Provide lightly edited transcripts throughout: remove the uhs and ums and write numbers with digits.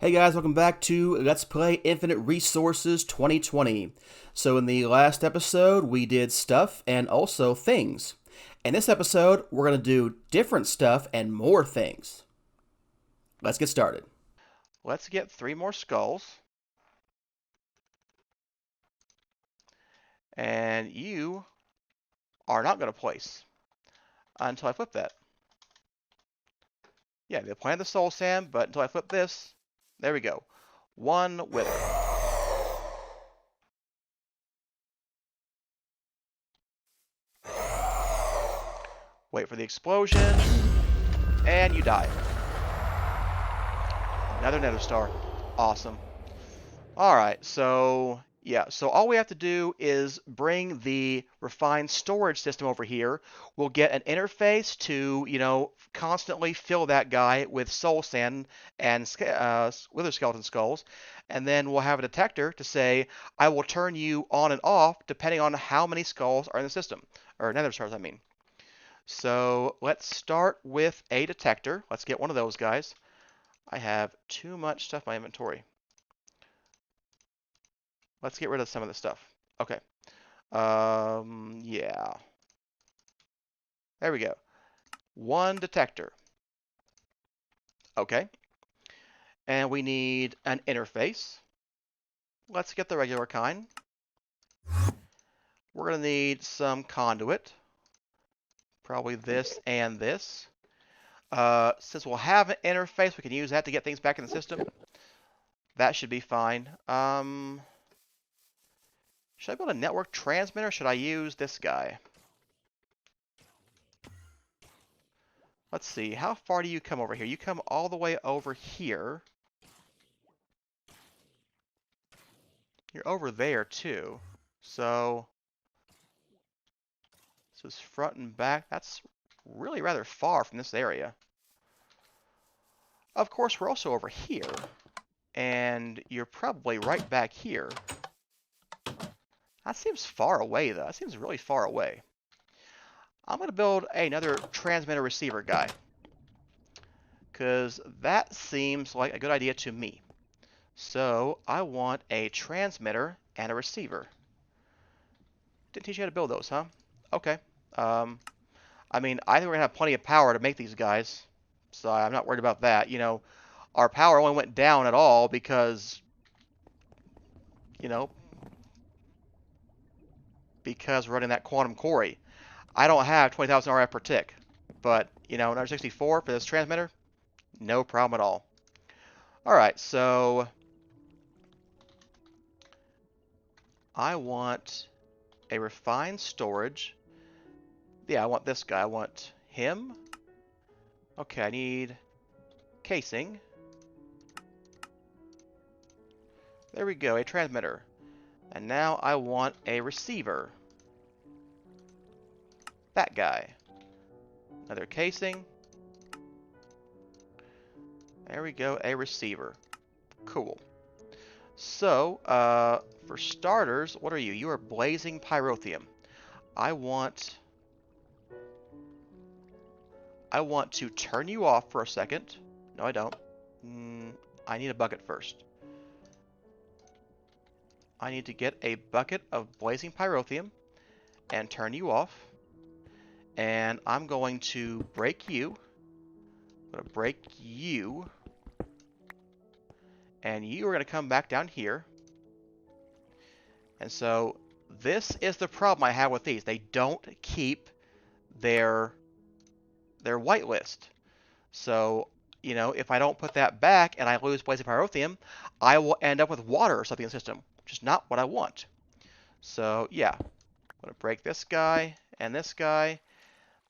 Hey guys, welcome back to Let's Play Infinite Resources 2020. So in the last episode, we did stuff and also things. In this episode, we're going to do different stuff and more things. Let's get started. Let's get 3 more skulls. And you are not going to place until I flip that. Yeah, they planted the soul sand, but until I flip this, there we go. 1 wither. Wait for the explosion, and you die. Another nether star. Awesome. Alright, so yeah, so all we have to do is bring the refined storage system over here. We'll get an interface to, constantly fill that guy with soul sand and wither skeleton skulls. And then we'll have a detector to say, I will turn you on and off depending on how many skulls are in the system. Or nether stars, I mean. So let's start with a detector. Let's get one of those guys. I have too much stuff in my inventory. Let's get rid of some of this stuff. Okay. Yeah. There we go. 1 detector. Okay. And we need an interface. Let's get the regular kind. We're going to need some conduit. Probably this and this. Since we'll have an interface, we can use that to get things back in the system. That should be fine. Should I build a network transmitter or should I use this guy? Let's see. How far do you come over here? You come all the way over here. You're over there too. So this is front and back. That's really rather far from this area. Of course, we're also over here. And you're probably right back here. That seems far away, though. That seems really far away. I'm going to build another transmitter receiver guy, because that seems like a good idea to me. So I want a transmitter and a receiver. Didn't teach you how to build those, huh? Okay. I mean, I think we're going to have plenty of power to make these guys, so I'm not worried about that. Our power only went down at all because, you know, because we're running that quantum quarry. I don't have 20,000 RF per tick, but, another 64 for this transmitter, no problem at all. All right, so I want a refined storage. Yeah, I want this guy. I want him. Okay, I need casing. There we go, a transmitter. And now I want a receiver. That guy. Another casing. There we go, a receiver. Cool. So, for starters, what are you? You are blazing pyrotheum. I want to turn you off for a second. No, I don't. I need a bucket first. I need to get a bucket of blazing pyrotheum and turn you off. And I'm going to break you. I'm going to break you. And you are going to come back down here. And so this is the problem I have with these. They don't keep their whitelist. So, if I don't put that back and I lose blazing pyrotheum, I will end up with water or something in the system, which is not what I want. So, yeah. I'm going to break this guy and this guy.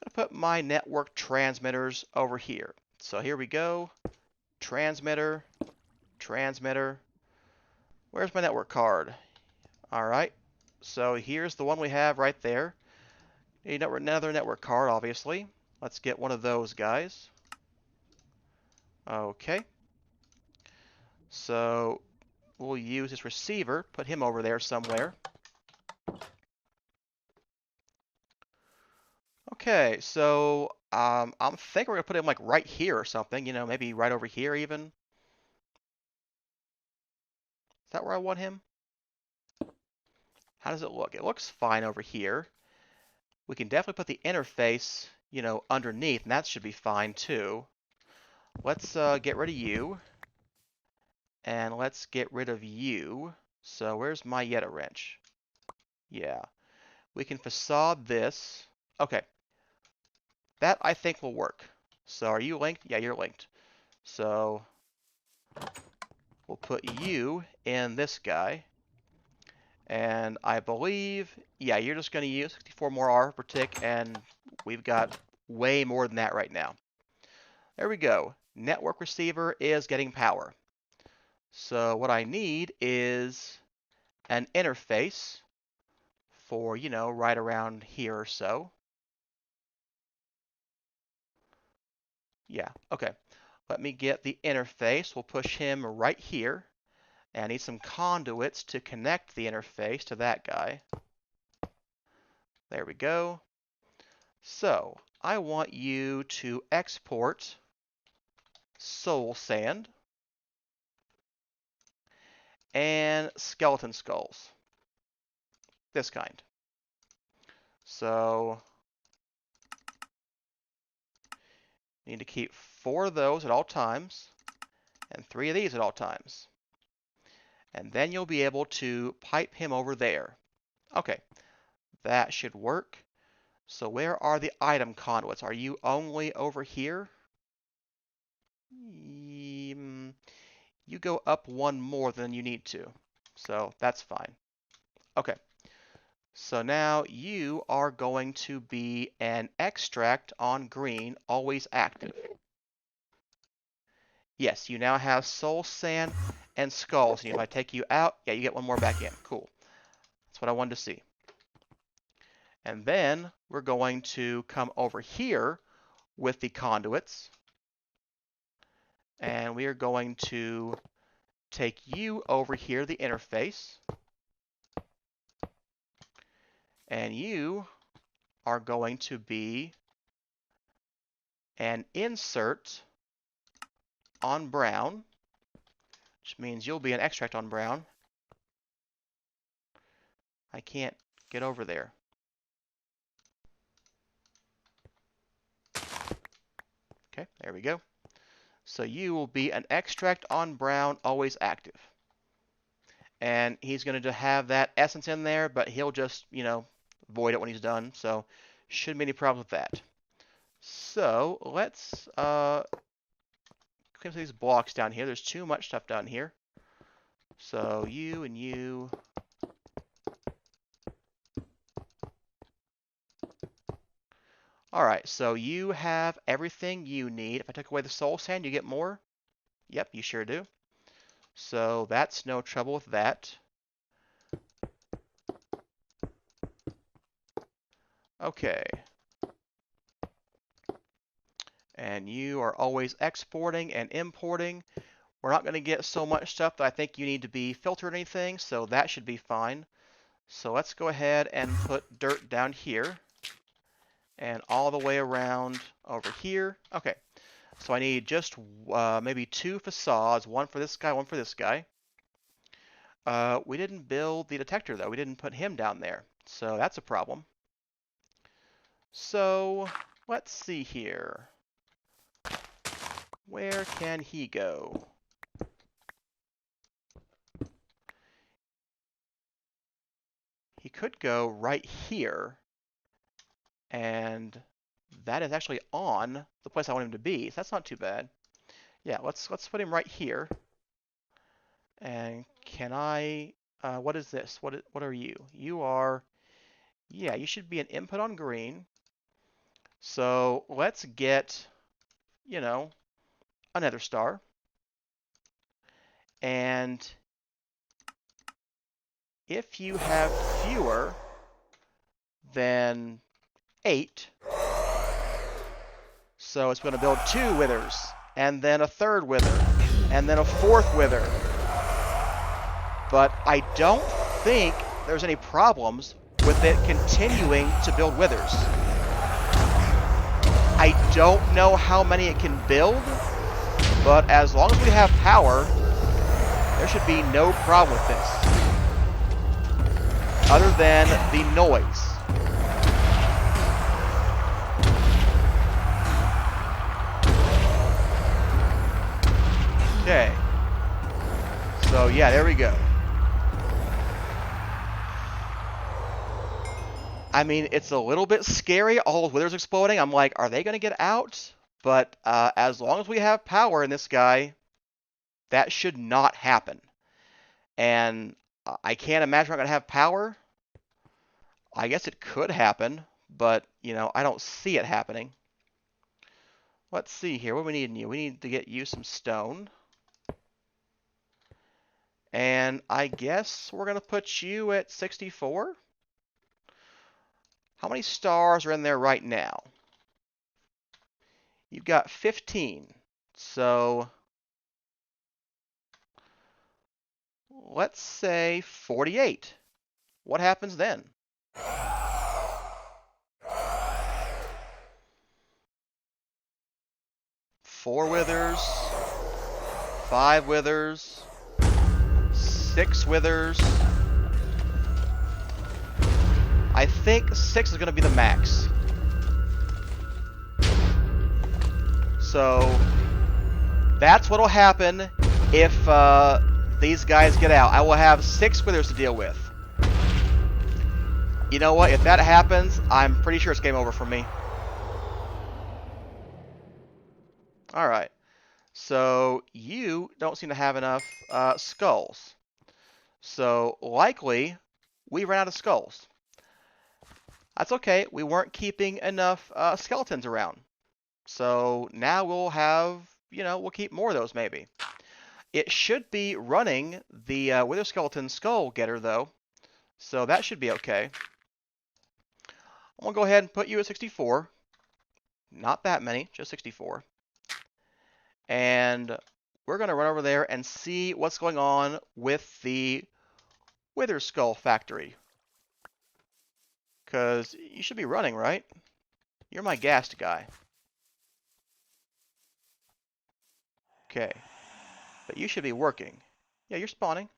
I'm going to put my network transmitters over here. So here we go. Transmitter. Transmitter. Where's my network card? All right. So here's the one we have right there. Need another network card, obviously. Let's get one of those guys. Okay. So we'll use this receiver, put him over there somewhere. Okay, so I'm thinking we're gonna put him like right here or something, maybe right over here even. that where I want him? How does it look? It looks fine over here. We can definitely put the interface, you know, underneath, and that should be fine too. Let's get rid of you. And let's get rid of you. So where's my Yeta wrench? Yeah. We can facade this. Okay. That I think will work. So are you linked? Yeah, you're linked. So we'll put you in this guy. And I believe, yeah, you're just going to use 64 more R per tick, and we've got way more than that right now. There we go. Network receiver is getting power. So what I need is an interface for, you know, right around here or so. Yeah, okay. Let me get the interface. We'll push him right here. And I need some conduits to connect the interface to that guy. There we go. So I want you to export soul sand and skeleton skulls. This kind. So you need to keep 4 of those at all times and 3 of these at all times. And then you'll be able to pipe him over there. Okay, that should work. So where are the item conduits? Are you only over here? You go up 1 more than you need to. So that's fine. Okay. So now you are going to be an extract on green, always active. Yes, you now have soul sand and skulls. And if I take you out, yeah, you get 1 more back in. Cool. That's what I wanted to see. And then we're going to come over here with the conduits. And we are going to take you over here, the interface. And you are going to be an insert on brown, which means you'll be an extract on brown. I can't get over there. Okay, there we go. So you will be an extract on brown, always active. And he's going to have that essence in there, but he'll just, you know, void it when he's done. So shouldn't be any problems with that. So let's clean these blocks down here. There's too much stuff down here. So you and you. All right, so you have everything you need. If I take away the soul sand, you get more. Yep, you sure do. So that's no trouble with that. Okay. And you are always exporting and importing. We're not going to get so much stuff that I think you need to be filtered or anything, so that should be fine. So let's go ahead and put dirt down here. And all the way around over here. Okay, so I need just maybe 2 facades, 1 for this guy, 1 for this guy. We didn't build the detector, though. We didn't put him down there, so that's a problem. So let's see here. Where can he go? He could go right here. And that is actually on the place I want him to be, so that's not too bad. Yeah, let's put him right here. And can I? What is this? What are you? You are. Yeah, you should be an input on green. So let's get, you know, another star. And if you have fewer than 8. So it's going to build 2 withers, and then a 3rd wither, and then a 4th wither. But I don't think there's any problems with it continuing to build withers. I don't know how many it can build, but as long as we have power, There should be no problem with this. Other than the noise. Okay. So yeah, there we go. I mean, it's a little bit scary, all those withers exploding. I'm like, are they going to get out? But as long as we have power in this guy, that should not happen. And I can't imagine we're going to have power. I guess it could happen, but, you know, I don't see it happening. Let's see here. What do we need in you? We need to get you some stone. And I guess we're going to put you at 64. How many stars are in there right now? You've got 15. So let's say 48. What happens then? 4 withers, 5 withers, 6 withers. I think 6 is going to be the max. So that's what will happen if these guys get out. I will have 6 withers to deal with. You know what? If that happens, I'm pretty sure it's game over for me. Alright. So you don't seem to have enough skulls. So likely we ran out of skulls. That's okay. We weren't keeping enough skeletons around. So now we'll have, you know, we'll keep more of those maybe. It should be running the Wither Skeleton Skull Getter though. So that should be okay. I'm going to go ahead and put you at 64. Not that many, just 64. And we're going to run over there and see what's going on with the Wither Skull Factory. Because you should be running, right? You're my ghast guy. Okay. But you should be working. Yeah, you're spawning.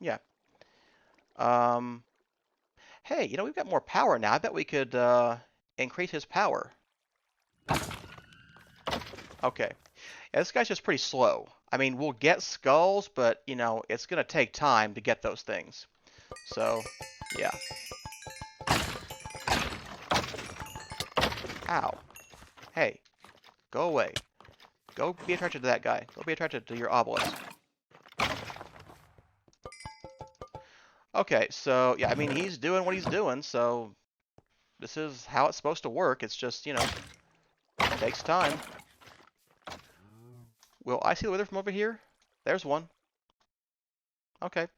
Yeah. Hey, you know, we've got more power now. I bet we could increase his power. Okay. Yeah, this guy's just pretty slow. I mean, we'll get skulls, but, you know, it's going to take time to get those things. So, yeah. Ow. Hey. Go away. Go be attracted to that guy. Go be attracted to your obelisk. Okay, so, yeah, I mean, he's doing what he's doing, so this is how it's supposed to work. It's just, you know, it takes time. Will I see the wither from over here? There's one. Okay.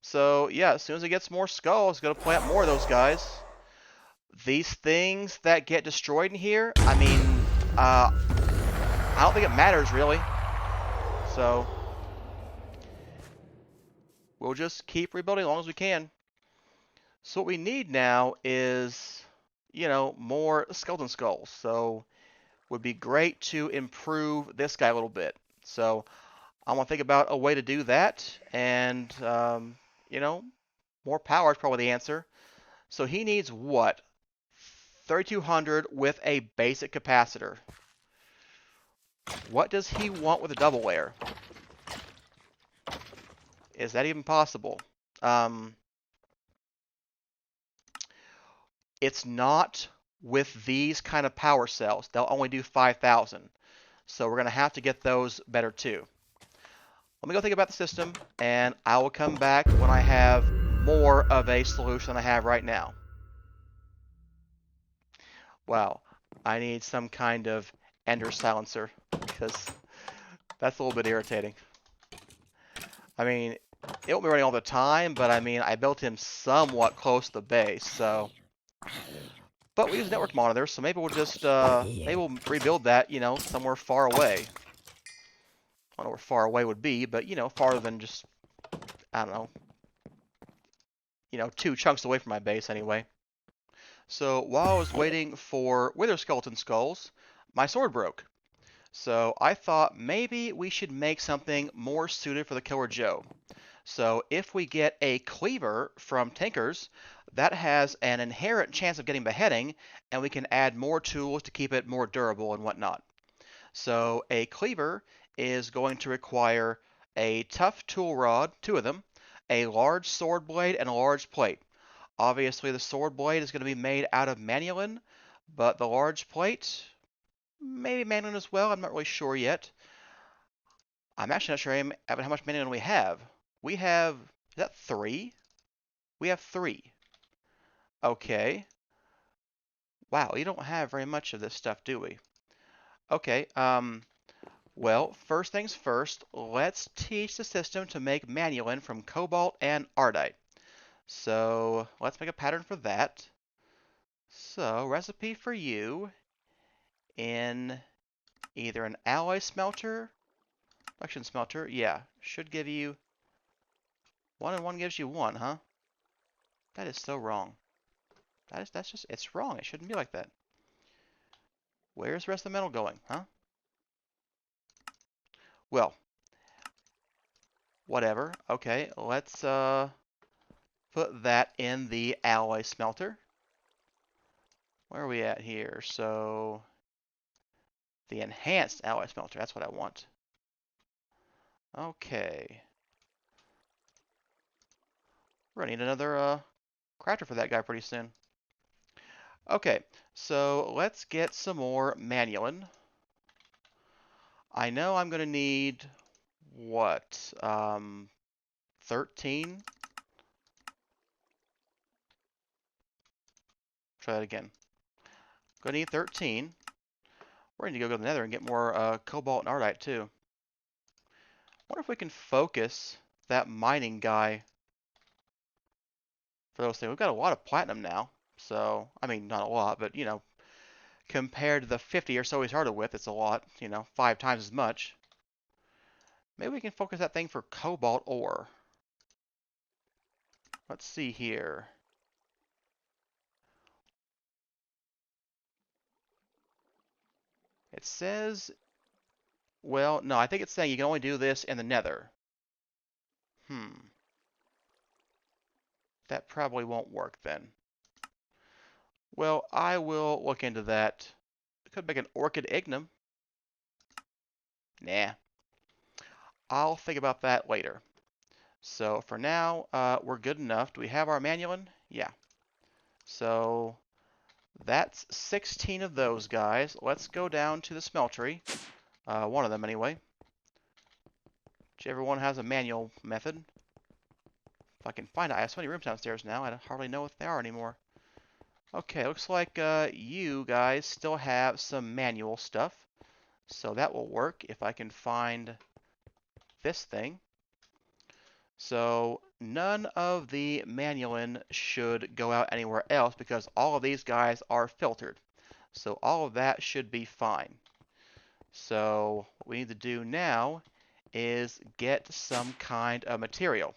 So, yeah, as soon as it gets more skulls, it's going to plant more of those guys. These things that get destroyed in here, I mean, I don't think it matters, really. So, we'll just keep rebuilding as long as we can. So what we need now is, you know, more skeleton skulls. So, would be great to improve this guy a little bit. So, I want to think about a way to do that, and, you know, more power is probably the answer. So he needs what? 3200 with a basic capacitor. What does he want with a double layer? Is that even possible? It's not with these kind of power cells. They'll only do 5,000. So we're going to have to get those better too. Let me go think about the system, and I will come back when I have more of a solution than I have right now. Wow, I need some kind of ender silencer, because that's a little bit irritating. I mean, it won't be running all the time, but I mean, I built him somewhat close to the base, so. But we use network monitors, so maybe we'll just, maybe we'll rebuild that, you know, somewhere far away. I don't know where far away would be, but, you know, farther than just, I don't know, you know, 2 chunks away from my base anyway. So while I was waiting for Wither Skeleton Skulls, my sword broke. So I thought maybe we should make something more suited for the Killer Joe. So if we get a cleaver from Tinkers, that has an inherent chance of getting beheading, and we can add more tools to keep it more durable and whatnot. So a cleaver is going to require a tough tool rod, 2 of them, a large sword blade, and a large plate. Obviously, the sword blade is going to be made out of manulin, but the large plate, maybe manulin as well. I'm not really sure yet. I'm actually not sure how much manulin we have. We have, is that 3? We have 3. Okay. Wow, you don't have very much of this stuff, do we? Okay, well, first things first, let's teach the system to make manulin from cobalt and ardite. So let's make a pattern for that. So recipe for you in either an alloy smelter, production smelter, yeah, should give you 1 and 1 gives you 1, huh? That is so wrong. That's just, it's wrong. It shouldn't be like that. Where's the rest of the metal going, huh? Well, whatever. Okay, let's put that in the alloy smelter. Where are we at here? So the enhanced alloy smelter, that's what I want. Okay. We're gonna need another crafter for that guy pretty soon. Okay, so let's get some more manulin. I know I'm gonna need what? 13? Try that again. Gonna need 13. We're gonna go to the nether and get more cobalt and ardite too. Wonder if we can focus that mining guy for those things. We've got a lot of platinum now. So, I mean, not a lot, but, compared to the 50 or so we started with, it's a lot, 5 times as much. Maybe we can focus that thing for cobalt ore. Let's see here. It says, well, no, I think it's saying you can only do this in the nether. That probably won't work then. Well, I will look into that. Could make an orchid ignum. Nah. I'll think about that later. So for now, we're good enough. Do we have our manulin? Yeah. So that's 16 of those guys. Let's go down to the smeltery. One of them anyway. Whichever one has a manual method. If I can find it. I have so many rooms downstairs now, I hardly know what they are anymore. Okay, looks like you guys still have some manual stuff. So that will work if I can find this thing. So none of the manulin should go out anywhere else because all of these guys are filtered. So all of that should be fine. So what we need to do now is get some kind of material.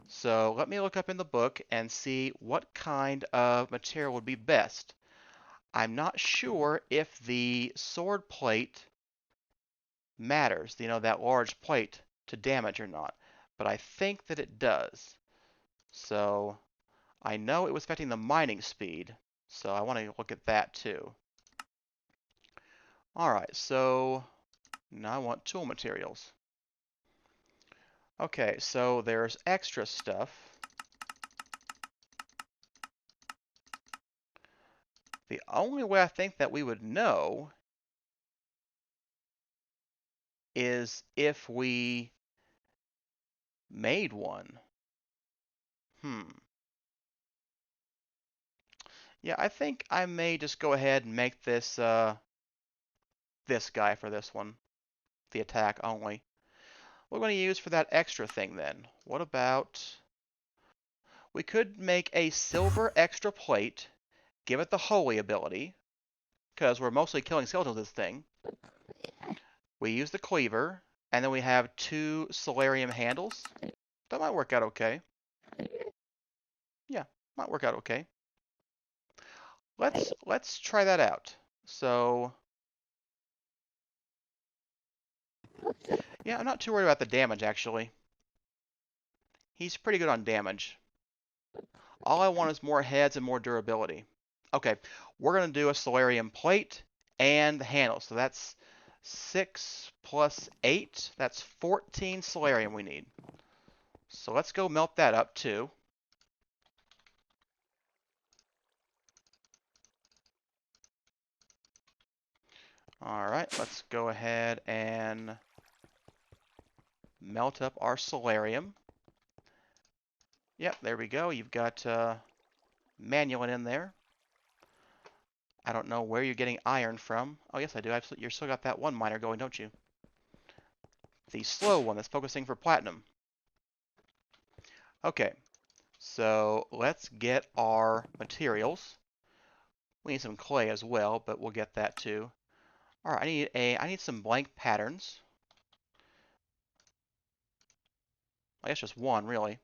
So let me look up in the book and see what kind of material would be best. I'm not sure if the sword plate matters, that large plate, to damage or not, but I think that it does. So I know it was affecting the mining speed, so I want to look at that too. Alright, so now I want tool materials. Okay, so there's extra stuff. The only way I think that we would know is if we made one. Yeah, I think I may just go ahead and make this this guy for this one. The attack only. What are we going to use for that extra thing then? What about... We could make a silver extra plate, give it the holy ability, because we're mostly killing skeletons with this thing. We use the cleaver, and then we have 2 solarium handles. That might work out okay. Yeah, might work out okay. Let's try that out. So Yeah, I'm not too worried about the damage, actually. He's pretty good on damage. All I want is more heads and more durability. Okay, we're going to do a solarium plate and the handle. So that's 6 plus 8. That's 14 solarium we need. So let's go melt that up too. All right, let's go ahead and melt up our solarium. Yep, there we go. You've got manual in there. I don't know where you're getting iron from. Oh, yes, I do. You still got that one miner going, don't you? The slow one that's focusing for platinum. Okay, so let's get our materials. We need some clay as well, but we'll get that too. All right, I need some blank patterns. I guess just one, really.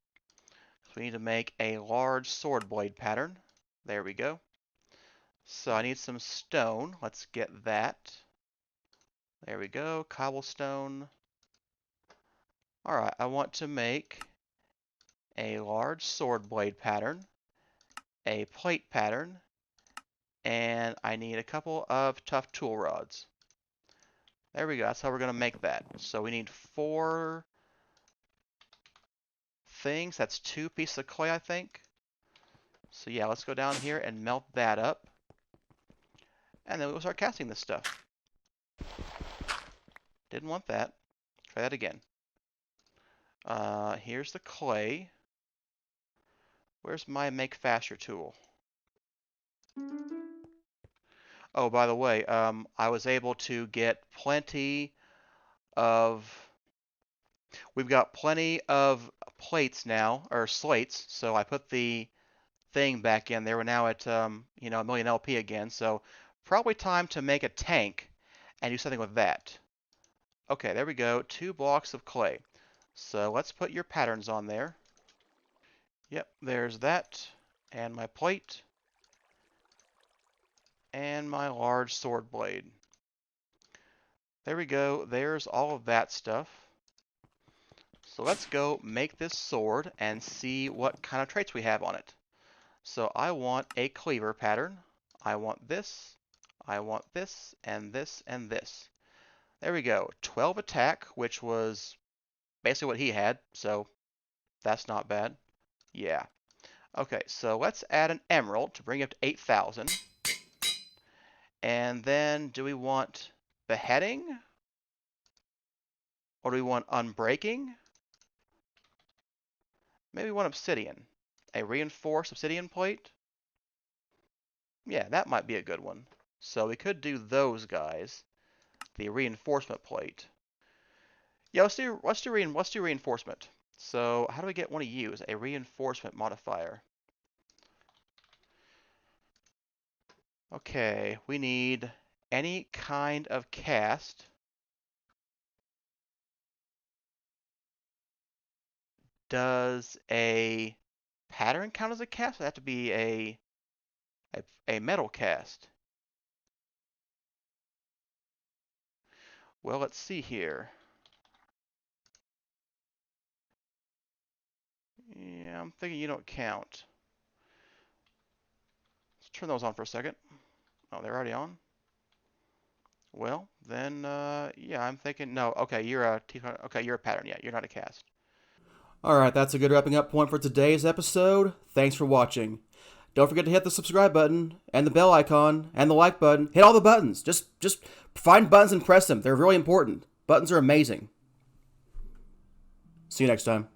So we need to make a large sword blade pattern. There we go. So I need some stone. Let's get that. There we go, cobblestone. All right, I want to make a large sword blade pattern, a plate pattern, and I need a couple of tough tool rods. There we go, that's how we're going to make that. So we need 4 things. That's 2 pieces of clay, I think. So yeah, let's go down here and melt that up. And then we'll start casting this stuff. Didn't want that. Try that again. Here's the clay. Where's my make faster tool? Oh, by the way, I was able to get plenty of... We've got plenty of plates now, or slates, so I put the thing back in there. We're now at, you know, a million LP again, so probably time to make a tank and do something with that. Okay, there we go, 2 blocks of clay. So let's put your patterns on there. Yep, there's that, and my plate, and my large sword blade. There we go, there's all of that stuff. So let's go make this sword and see what kind of traits we have on it. So I want a cleaver pattern. I want this, and this, and this. There we go, 12 attack, which was basically what he had, so that's not bad. Yeah. Okay, so let's add an emerald to bring it up to 8,000. And then do we want beheading? Or do we want unbreaking? Maybe we want obsidian. A reinforced obsidian plate? Yeah, that might be a good one. So we could do those guys. The reinforcement plate. Yeah, let's do reinforcement. So how do we get one to use a reinforcement modifier? Okay, we need any kind of cast. Does a pattern count as a cast? Does it have to be a metal cast? Well, let's see here. Yeah, I'm thinking you don't count. Let's turn those on for a second. Oh, they're already on? Well, then, yeah, I'm thinking, no, okay, you're a pattern, yeah, you're not a cast. Alright, that's a good wrapping up point for today's episode. Thanks for watching. Don't forget to hit the subscribe button, and the bell icon, and the like button. Hit all the buttons. Just find buttons and press them. They're really important. Buttons are amazing. See you next time.